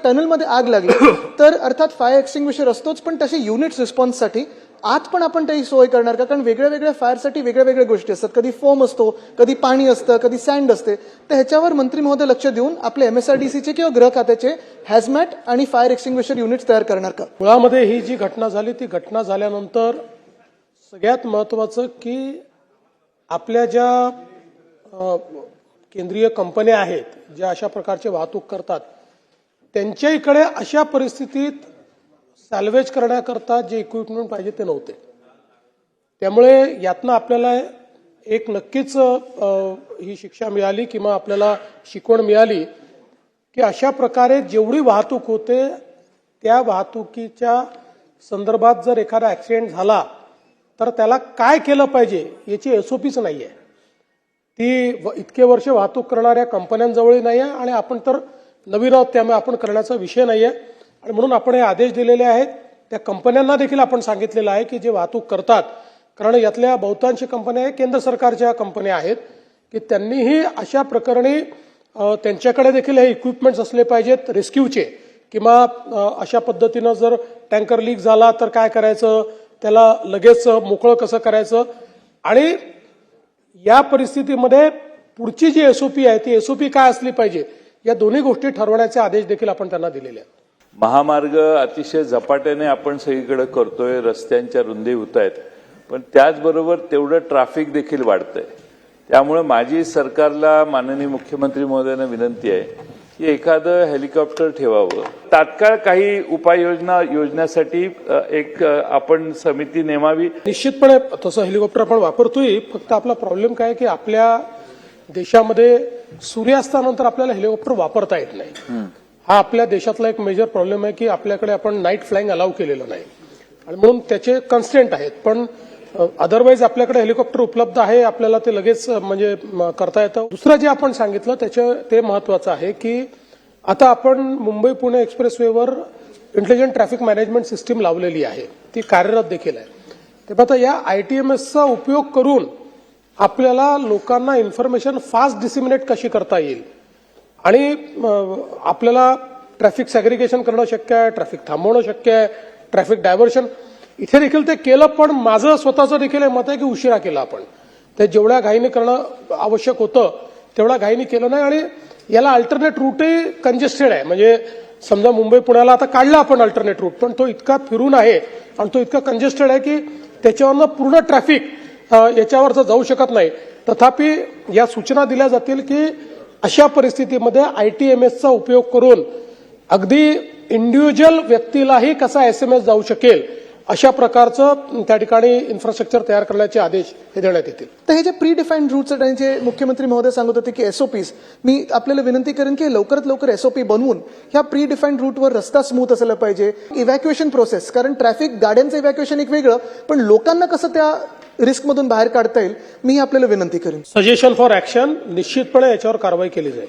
टनलमध्ये आग लागली तर अर्थात फायर एक्सटिंग्विशर असतोच, पण तसे युनिट्स रिस्पॉन्ससाठी आत पण आपण त्याची सोय करणार का? कारण वेगळ्या वेगळ्या फायरसाठी वेगळ्या वेगळ्या गोष्टी असतात. कधी फोम असतो, कधी पाणी असतं, कधी सँड असते. तर ह्याच्यावर मंत्री महोदय लक्ष देऊन आपले MSRDCचे किंवा गृह खात्याचे हॅझमॅट आणि फायर एक्सटिंग्विशर युनिट्स तयार करणार का? मुळामध्ये ही जी घटना झाली ती घटना झाल्यानंतर सगळ्यात महत्त्वाचं की आपल्या ज्या केंद्रीय कंपन्या आहेत ज्या अशा प्रकारची वाहतूक करतात त्यांच्या इकडे अशा परिस्थितीत सॅल्वेज करण्याकरता जे इक्विपमेंट पाहिजे ते नव्हते. त्यामुळे यातनं आपल्याला एक नक्कीच ही शिक्षा मिळाली किंवा आपल्याला शिकवण मिळाली की अशा प्रकारे जेवढी वाहतूक होते त्या वाहतुकीच्या संदर्भात जर एखादा ऍक्सिडेंट झाला तर त्याला काय केलं पाहिजे याची SOPच नाही आहे. ती इतके वर्ष वाहतूक करणाऱ्या कंपन्यांजवळही नाही आहे आणि आपण तर नवीन आहोत त्यामुळे आपण करण्याचा विषय नाही आहे. आणि म्हणून आपण हे आदेश दिलेले आहेत. त्या कंपन्यांना देखील आपण सांगितलेलं आहे की जे वाहतूक करतात, कारण यातल्या बहुतांश कंपन्या केंद्र सरकारच्या कंपन्या आहेत, की त्यांनीही अशा प्रकरणी त्यांच्याकडे देखील हे इक्विपमेंट्स असले पाहिजेत रेस्क्यूचे, किंवा अशा पद्धतीनं जर टँकर लीक झाला तर काय करायचं, त्याला लगेच मोकळं कसं करायचं, आणि या परिस्थितीमध्ये पुढची जी SOP आहे ती SOP काय असली पाहिजे या दोन्ही गोष्टी ठरवण्याचे आदेश देखील आपण त्यांना दिलेले आहेत. महामार्ग अतिशय झपाट्याने आपण सगळीकडे करतोय, रस्त्यांच्या रुंदी होत आहेत, पण त्याचबरोबर तेवढं ट्रॅफिक देखील वाढतंय. त्यामुळे माझी सरकारला माननीय मुख्यमंत्री महोदयांना विनंती आहे की एखादं हेलिकॉप्टर ठेवावं. तात्काळ काही उपाययोजना योजण्यासाठी एक आपण समिती नेमावी. निश्चितपणे तसं हेलिकॉप्टर आपण वापरतोय. फक्त आपला प्रॉब्लेम काय की आपल्या देशामध्ये सूर्यास्तानंतर आपल्याला हेलिकॉप्टर वापरता येत नाही. हा आपल्या देशातला एक मेजर प्रॉब्लेम आहे की आपल्याकडे आपण नाईट फ्लाइंग अलाउ केलेलं नाही आणि म्हणून त्याचे कन्स्ट्रेंट आहेत. पण अदरवाईज आपल्याकडे हेलिकॉप्टर उपलब्ध आहे, आपल्याला ते लगेच म्हणजे करता येतं. दुसरं जे आपण सांगितलं ते महत्वाचं आहे की आता आपण मुंबई पुणे एक्सप्रेसवेवर इंटेलिजंट ट्रॅफिक मॅनेजमेंट सिस्टीम लावलेली आहे, ती कार्यरत देखील आहे. तेव्हा आता या ITMSचा उपयोग करून आपल्याला लोकांना इन्फॉर्मेशन फास्ट डिसिमिनेट कशी करता येईल आणि आपल्याला ट्रॅफिक सॅग्रिगेशन करणं शक्य आहे, ट्रॅफिक थांबवणं शक्य आहे, ट्रॅफिक डायव्हर्शन इथे देखील ते केलं. पण माझं स्वतःचं देखील मत आहे की उशिरा केलं आपण. ते जेवढ्या घाईने करणं आवश्यक होतं तेवढ्या घाईने केलं नाही आणि याला अल्टरनेट रूटही कंजेस्टेड आहे. म्हणजे समजा मुंबई पुण्याला आता काढला आपण अल्टरनेट रूट, पण तो इतका फिरून आहे आणि तो इतका कंजेस्टेड आहे की त्याच्यावरनं पूर्ण ट्रॅफिक याच्यावर जाऊ शकत नाही. तथापि या सूचना दिल्या जातील की अशा परिस्थितीमध्ये ITMSचा उपयोग करून अगदी इंडिव्हिज्युअल व्यक्तीलाही कसा SMS जाऊ शकेल अशा प्रकारचं त्या ठिकाणी इन्फ्रास्ट्रक्चर तयार करण्याचे आदेश हे देण्यात येतील. तर हे जे प्री डिफाईन्ड रूट्स आणि जे मुख्यमंत्री महोदय सांगत होते की SOPs, मी आपल्याला विनंती करेन की लवकरात लवकर SOP बनवून ह्या प्री डिफाईन्ड रूटवर रस्ता स्मूथ असायला पाहिजे. इव्हॅक्युएशन प्रोसेस, कारण ट्रॅफिक गाड्यांचं इव्हॅक्युएशन एक वेगळं, पण लोकांना कसं त्या रिस्कमधून बाहेर काढता येईल मी आपल्याला विनंती करेन. सजेशन फॉर ऍक्शन निश्चितपणे याच्यावर कारवाई केली जाईल.